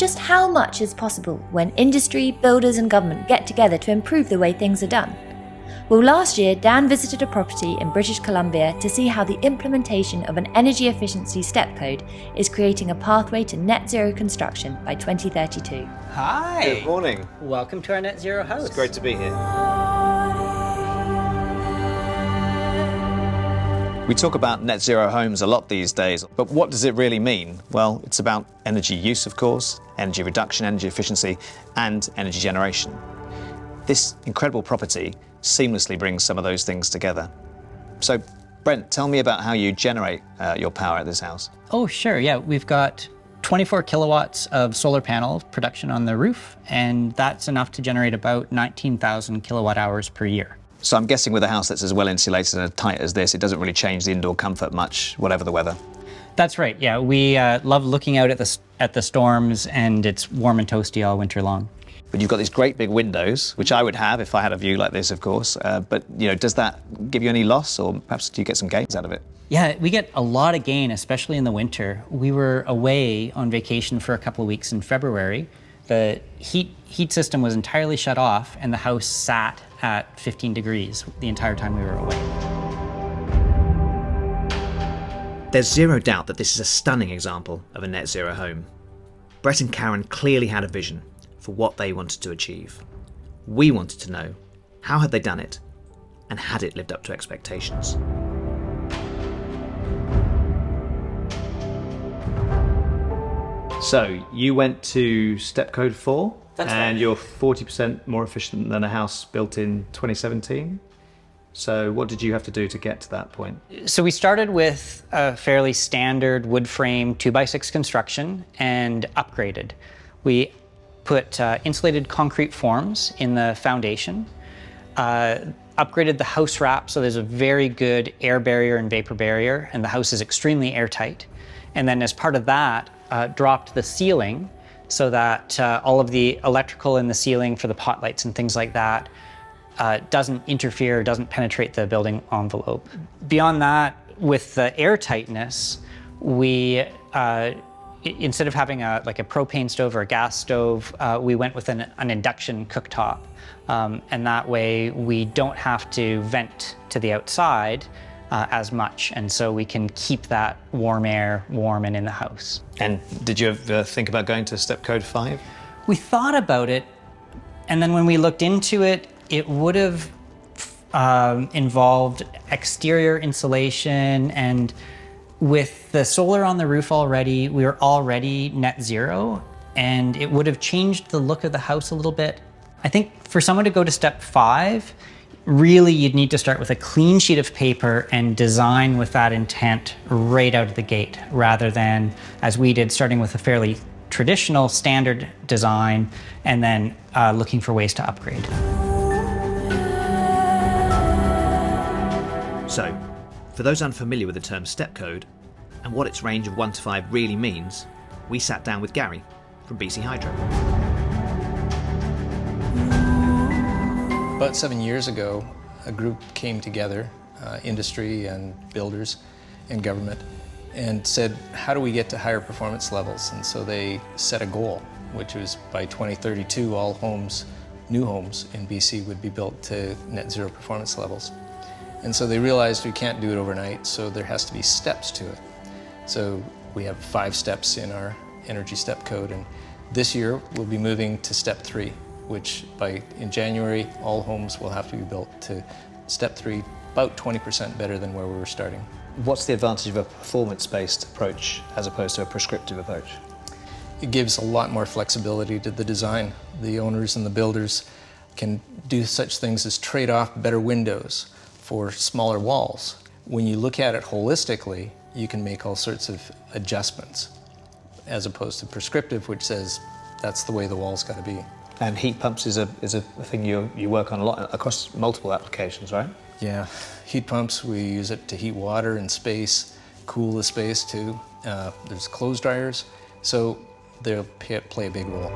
just how much is possible when industry, builders and government get together to improve the way things are done. Well, last year, Dan visited a property in British Columbia to see how the implementation of an energy efficiency step code is creating a pathway to net zero construction by 2032. Hi! Good morning. Welcome to our net zero house. It's great to be here. We talk about net zero homes a lot these days, but what does it really mean? Well, it's about energy use, of course, energy reduction, energy efficiency, and energy generation. This incredible property seamlessly brings some of those things together. So, Brent, tell me about how you generate your power at this house. Oh, sure, yeah. We've got 24 kilowatts of solar panel production on the roof, and that's enough to generate about 19,000 kilowatt hours per year. So I'm guessing with a house that's as well insulated and tight as this, it doesn't really change the indoor comfort much, whatever the weather. That's right, yeah. We love looking out at the storms, and it's warm and toasty all winter long. But you've got these great big windows, which I would have if I had a view like this, of course. But does that give you any loss, or perhaps do you get some gains out of it? Yeah, we get a lot of gain, especially in the winter. We were away on vacation for a couple of weeks in February. The heat system was entirely shut off, and the house sat at 15 degrees the entire time we were away. There's zero doubt that this is a stunning example of a net zero home. Brett and Karen clearly had a vision for what they wanted to achieve. We wanted to know, how had they done it, and had it lived up to expectations? So you went to step code 4, That's and right. you're 40% more efficient than a house built in 2017. So what did you have to do to get to that point? So we started with a fairly standard wood frame 2x6 construction and upgraded. We put insulated concrete forms in the foundation, upgraded the house wrap so there's a very good air barrier and vapor barrier, and the house is extremely airtight. And then as part of that, dropped the ceiling so that all of the electrical in the ceiling for the pot lights and things like that doesn't interfere, doesn't penetrate the building envelope. Beyond that, with the air tightness, we instead of having a propane stove or a gas stove, we went with an induction cooktop. And that way we don't have to vent to the outside as much. And so we can keep that warm air warm and in the house. And did you ever think about going to step code 5? We thought about it, and then when we looked into it, it would have involved exterior insulation, and with the solar on the roof already, we were already net zero, and it would have changed the look of the house a little bit. I think for someone to go to step 5, really you'd need to start with a clean sheet of paper and design with that intent right out of the gate, rather than, as we did, starting with a fairly traditional standard design and then looking for ways to upgrade. So, for those unfamiliar with the term step code and what its range of 1 to 5 really means, we sat down with Gary from BC Hydro. About 7 years ago, a group came together, industry and builders and government, and said, how do we get to higher performance levels? And so they set a goal, which was by 2032, all homes, new homes in BC would be built to net zero performance levels. And so they realized we can't do it overnight, so there has to be steps to it. So we have 5 steps in our energy step code, and this year we'll be moving to step 3, which in January, all homes will have to be built to step 3, about 20% better than where we were starting. What's the advantage of a performance-based approach as opposed to a prescriptive approach? It gives a lot more flexibility to the design. The owners and the builders can do such things as trade off better windows for smaller walls. When you look at it holistically, you can make all sorts of adjustments, as opposed to prescriptive, which says that's the way the wall's got to be. And heat pumps is a thing you work on a lot across multiple applications, right? Yeah, heat pumps, we use it to heat water in space, cool the space too. There's clothes dryers, so they'll play a big role.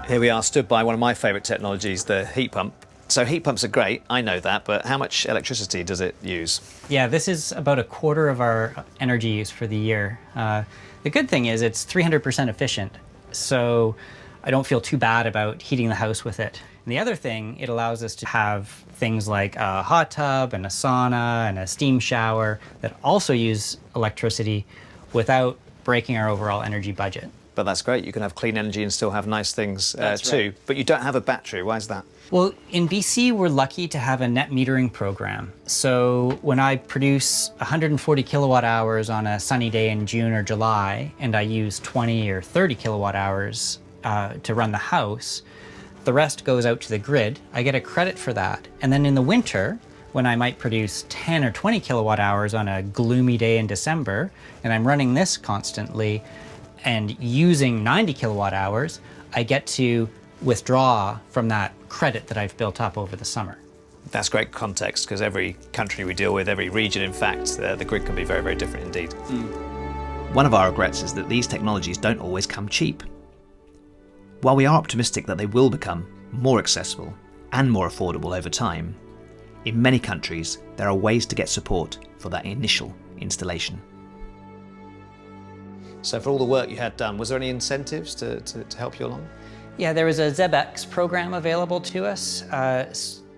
Here we are, stood by one of my favourite technologies, the heat pump. So heat pumps are great, I know that, but how much electricity does it use? Yeah, this is about a quarter of our energy use for the year. The good thing is it's 300% efficient, so I don't feel too bad about heating the house with it. And the other thing, it allows us to have things like a hot tub and a sauna and a steam shower that also use electricity without breaking our overall energy budget. But that's great, you can have clean energy and still have nice things That's too. right. But you don't have a battery, why is that? Well, in BC, we're lucky to have a net metering program. So when I produce 140 kilowatt hours on a sunny day in June or July, and I use 20 or 30 kilowatt hours to run the house, the rest goes out to the grid. I get a credit for that. And then in the winter, when I might produce 10 or 20 kilowatt hours on a gloomy day in December, and I'm running this constantly and using 90 kilowatt hours, I get to withdraw from that credit that I've built up over the summer. That's great context, because every country we deal with, every region in fact, the grid can be very, very different indeed. One of our regrets is that these technologies don't always come cheap. While we are optimistic that they will become more accessible and more affordable over time, in many countries there are ways to get support for that initial installation. So for all the work you had done, was there any incentives to help you along? Yeah, there was a ZEBEX program available to us.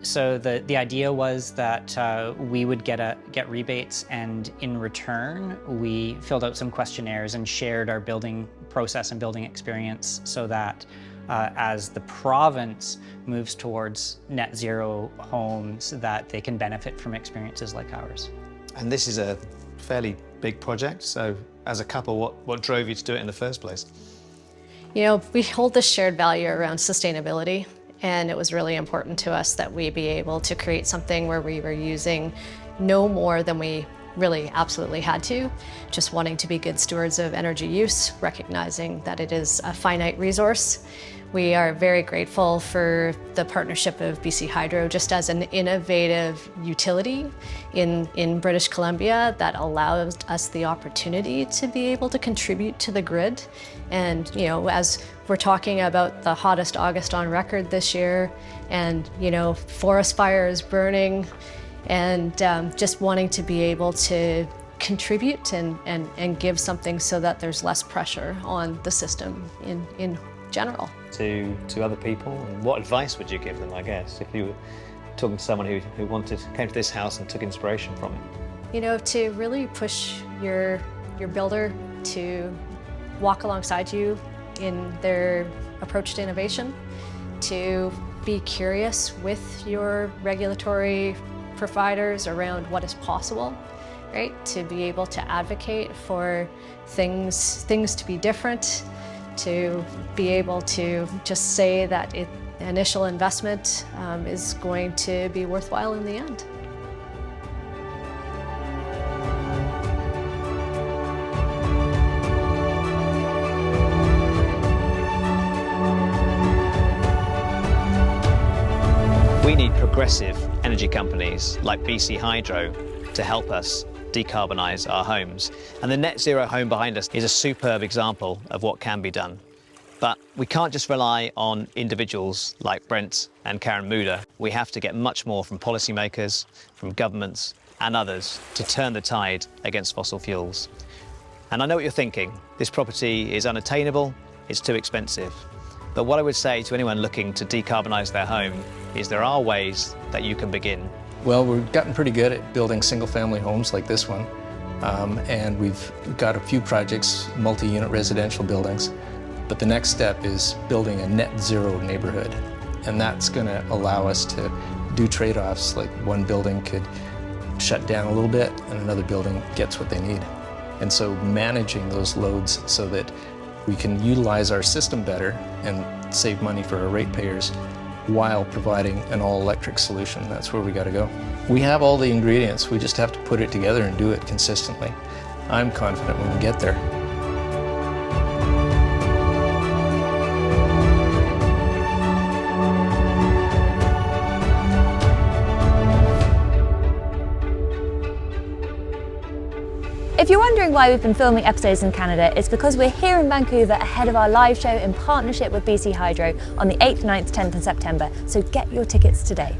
So the idea was that we would get rebates, and in return, we filled out some questionnaires and shared our building process and building experience, so that as the province moves towards net zero homes, that they can benefit from experiences like ours. And this is a fairly big project, so as a couple, what drove you to do it in the first place? You know, we hold this shared value around sustainability, and it was really important to us that we be able to create something where we were using no more than we really absolutely had to, just wanting to be good stewards of energy use, recognizing that it is a finite resource. We are very grateful for the partnership of BC Hydro just as an innovative utility in British Columbia that allows us the opportunity to be able to contribute to the grid. And, you know, as we're talking about the hottest August on record this year, and, you know, forest fires burning, and just wanting to be able to contribute and give something so that there's less pressure on the system in general. To other people, and what advice would you give them, I guess, if you were talking to someone who came to this house and took inspiration from it? You know, to really push your builder to walk alongside you in their approach to innovation, to be curious with your regulatory providers around what is possible, right? To be able to advocate for things to be different, to be able to just say that the initial investment is going to be worthwhile in the end. We need progressive energy companies like BC Hydro to help us decarbonise our homes. And the net zero home behind us is a superb example of what can be done. But we can't just rely on individuals like Brent and Karen Mooder. We have to get much more from policymakers, from governments and others to turn the tide against fossil fuels. And I know what you're thinking. This property is unattainable, it's too expensive. But what I would say to anyone looking to decarbonise their home is there are ways that you can begin. Well, we've gotten pretty good at building single-family homes like this one, and we've got a few projects, multi-unit residential buildings, but the next step is building a net zero neighborhood, and that's going to allow us to do trade-offs, like one building could shut down a little bit and another building gets what they need. And so managing those loads so that we can utilize our system better and save money for our ratepayers while providing an all-electric solution. That's where we got to go. We have all the ingredients, we just have to put it together and do it consistently. I'm confident we can get there. If you're wondering wondering why we've been filming episodes in Canada, it's because we're here in Vancouver ahead of our live show in partnership with BC Hydro on the 8th, 9th, 10th and September, so get your tickets today.